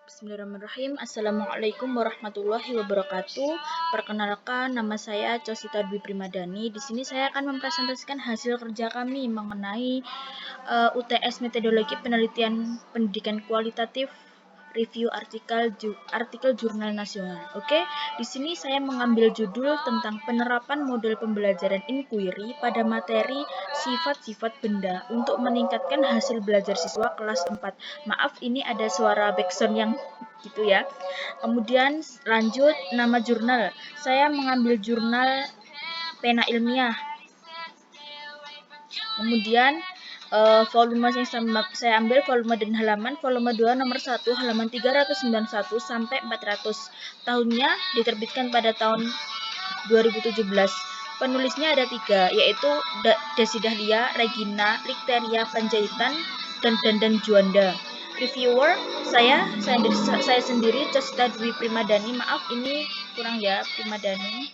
Bismillahirrahmanirrahim. Assalamualaikum warahmatullahi wabarakatuh. Perkenalkan, nama saya Cosita Dwi Primadani. Di sini saya akan mempresentasikan hasil kerja kami mengenai UTS Metodologi Penelitian Pendidikan Kualitatif Review artikel Jurnal Nasional. Oke, di sini saya mengambil judul tentang penerapan model pembelajaran inquiry pada materi sifat-sifat benda untuk meningkatkan hasil belajar siswa kelas 4. Maaf, ini ada suara backsound yang gitu ya. Kemudian lanjut, nama jurnal. Saya mengambil jurnal Pena Ilmiah. Kemudian volume yang saya ambil volume dan halaman, volume 2 nomor 1 halaman 391 sampai 400. Tahunnya diterbitkan pada tahun 2017. Penulisnya ada 3, yaitu Desi Dahlia, Regina, Likteria Panjaitan, dan Dandan Juanda. Reviewer saya sendiri Cosita Dwi Primadani. Maaf ini kurang ya, Primadani.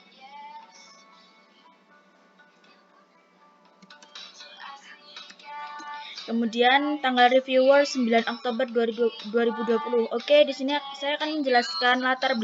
Kemudian tanggal reviewer 9 Oktober 2020. Oke, di sini saya akan menjelaskan latar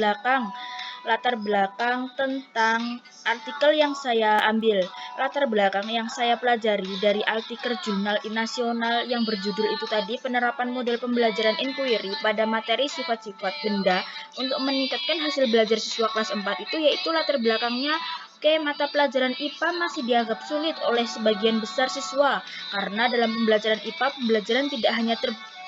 belakang tentang artikel yang saya ambil. Latar belakang yang saya pelajari dari artikel jurnal nasional yang berjudul itu tadi, penerapan model pembelajaran inquiry pada materi sifat-sifat benda untuk meningkatkan hasil belajar siswa kelas 4 itu, yaitu latar belakangnya. Oke, mata pelajaran IPA masih dianggap sulit oleh sebagian besar siswa karena dalam pembelajaran IPA, pembelajaran tidak hanya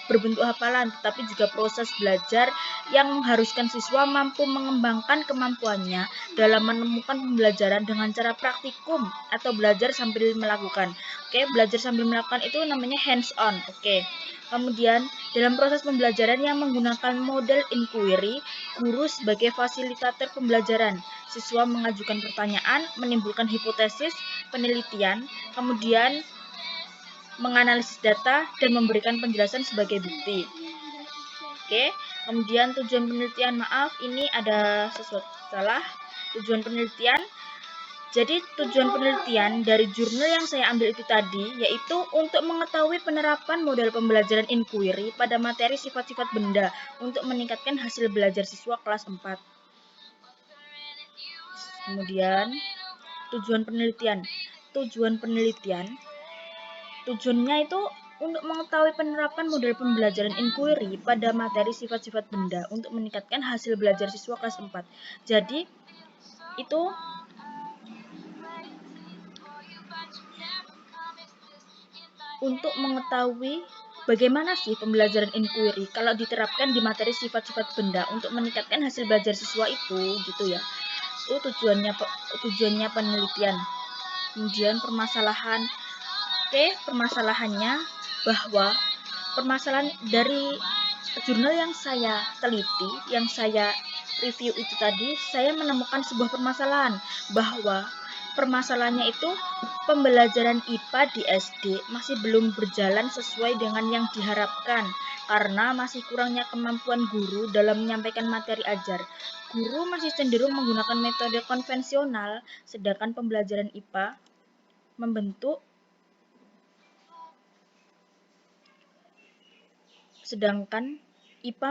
berbentuk hafalan, tetapi juga proses belajar yang mengharuskan siswa mampu mengembangkan kemampuannya dalam menemukan pembelajaran dengan cara praktikum atau belajar sambil melakukan. Oke, belajar sambil melakukan itu namanya hands on. Oke. Kemudian, dalam proses pembelajaran yang menggunakan model inquiry, guru sebagai fasilitator pembelajaran. Siswa mengajukan pertanyaan, menimbulkan hipotesis, penelitian, kemudian menganalisis data, dan memberikan penjelasan sebagai bukti. Oke, kemudian tujuan penelitian, maaf ini ada sesuatu salah. Tujuan penelitian, jadi tujuan penelitian dari jurnal yang saya ambil itu tadi, yaitu untuk mengetahui penerapan model pembelajaran inquiry pada materi sifat-sifat benda untuk meningkatkan hasil belajar siswa kelas 4. Kemudian tujuan penelitian. Tujuannya itu untuk mengetahui penerapan model pembelajaran inquiry pada materi sifat-sifat benda untuk meningkatkan hasil belajar siswa kelas 4. Jadi itu untuk mengetahui bagaimana sih pembelajaran inquiry kalau diterapkan di materi sifat-sifat benda untuk meningkatkan hasil belajar siswa itu, gitu ya. Itu tujuannya penelitian. Kemudian permasalahan. Oke, permasalahannya bahwa permasalahan dari jurnal yang saya teliti, yang saya review itu tadi, saya menemukan sebuah permasalahan bahwa permasalahannya itu pembelajaran IPA di SD masih belum berjalan sesuai dengan yang diharapkan karena masih kurangnya kemampuan guru dalam menyampaikan materi ajar. Guru masih cenderung menggunakan metode konvensional, sedangkan pembelajaran IPA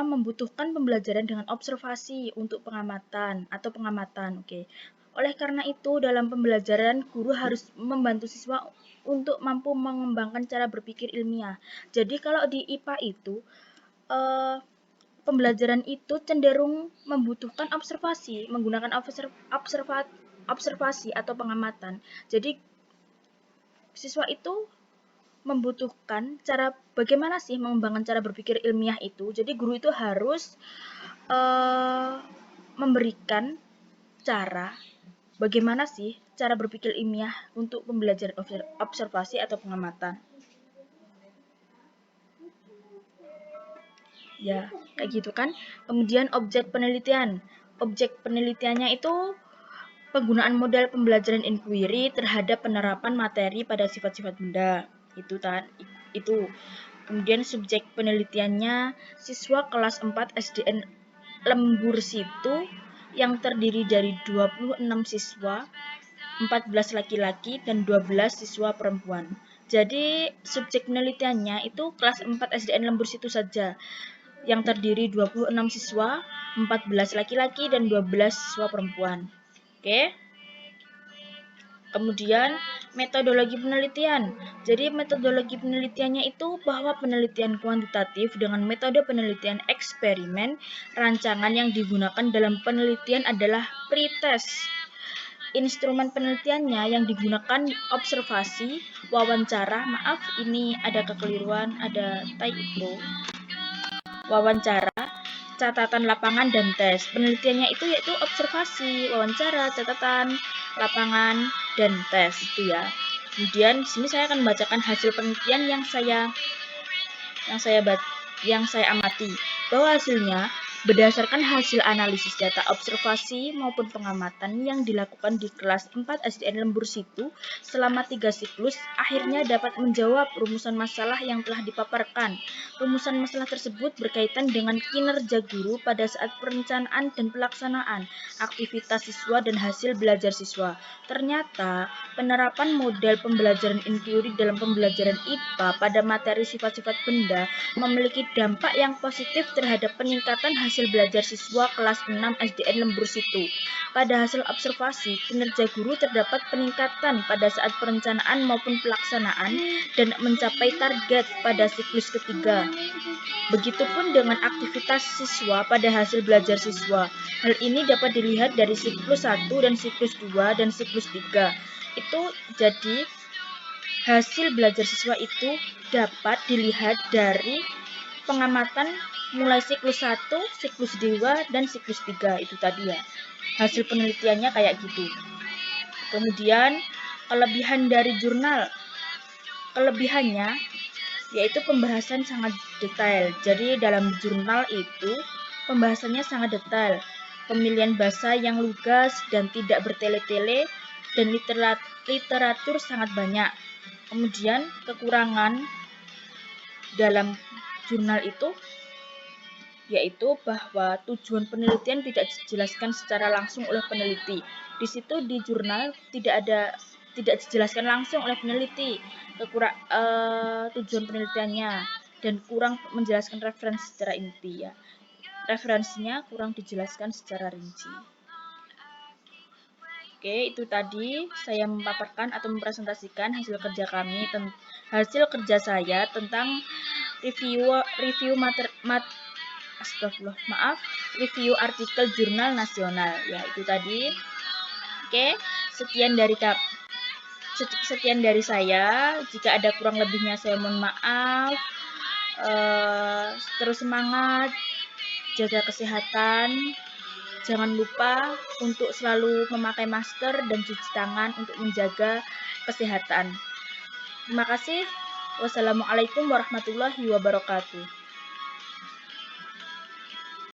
membutuhkan pembelajaran dengan observasi untuk pengamatan. Oke. Oleh karena itu, dalam pembelajaran guru harus membantu siswa untuk mampu mengembangkan cara berpikir ilmiah. Jadi kalau di IPA itu pembelajaran itu cenderung membutuhkan observasi, menggunakan observasi atau pengamatan. Jadi siswa itu membutuhkan cara bagaimana sih mengembangkan cara berpikir ilmiah itu. Jadi guru itu harus memberikan cara bagaimana sih cara berpikir ilmiah untuk pembelajaran observasi atau pengamatan. Ya, kayak gitu kan. Kemudian objek penelitian. Objek penelitiannya itu penggunaan model pembelajaran inquiry terhadap penerapan materi pada sifat-sifat benda. Itu. Kemudian subjek penelitiannya siswa kelas 4 SDN Lembur Situ yang terdiri dari 26 siswa, 14 laki-laki dan 12 siswa perempuan. Jadi subjek penelitiannya itu kelas 4 SDN Lembur Situ saja. yang terdiri 26 siswa, 14 laki-laki dan 12 siswa perempuan. Oke. Kemudian metodologi penelitian. Jadi metodologi penelitiannya itu bahwa penelitian kuantitatif dengan metode penelitian eksperimen, rancangan yang digunakan dalam penelitian adalah pretest. Instrumen penelitiannya yang digunakan observasi, wawancara, maaf ini ada kekeliruan, ada typo. Wawancara, catatan lapangan dan tes. Penelitiannya itu yaitu observasi, wawancara, catatan lapangan dan tes itu ya. Kemudian di sini saya akan membacakan hasil penelitian yang saya amati, bahwa hasilnya berdasarkan hasil analisis data observasi maupun pengamatan yang dilakukan di kelas 4 SDN Lembur Situ selama 3 siklus, akhirnya dapat menjawab rumusan masalah yang telah dipaparkan. Rumusan masalah tersebut berkaitan dengan kinerja guru pada saat perencanaan dan pelaksanaan aktivitas siswa dan hasil belajar siswa. Ternyata, penerapan model pembelajaran inquiry dalam pembelajaran IPA pada materi sifat-sifat benda memiliki dampak yang positif terhadap peningkatan hasil belajar siswa kelas 6 SDN Lembur Situ. Pada hasil observasi, kinerja guru terdapat peningkatan pada saat perencanaan maupun pelaksanaan dan mencapai target pada siklus ketiga. Begitupun dengan aktivitas siswa pada hasil belajar siswa. Hal ini dapat dilihat dari siklus 1 dan siklus 2 dan siklus 3. Itu jadi hasil belajar siswa itu dapat dilihat dari pengamatan mulai siklus 1, siklus 2, dan siklus 3 itu tadi ya. Hasil penelitiannya kayak gitu. Kemudian kelebihan dari jurnal. Kelebihannya yaitu pembahasan sangat detail. Jadi dalam jurnal itu pembahasannya sangat detail. Pemilihan bahasa yang lugas dan tidak bertele-tele dan literatur sangat banyak. Kemudian kekurangan dalam jurnal itu yaitu bahwa tujuan penelitian tidak dijelaskan secara langsung oleh peneliti. Di situ di jurnal tidak dijelaskan langsung oleh peneliti tujuan penelitiannya dan kurang menjelaskan referensi secara inti ya. Referensinya kurang dijelaskan secara rinci. Oke, itu tadi saya memaparkan atau mempresentasikan hasil kerja saya tentang review artikel jurnal nasional ya, itu tadi. Oke, sekian dari saya. Jika ada kurang lebihnya saya mohon maaf. Terus semangat, jaga kesehatan. Jangan lupa untuk selalu memakai masker dan cuci tangan untuk menjaga kesehatan. Terima kasih. Wassalamualaikum warahmatullahi wabarakatuh.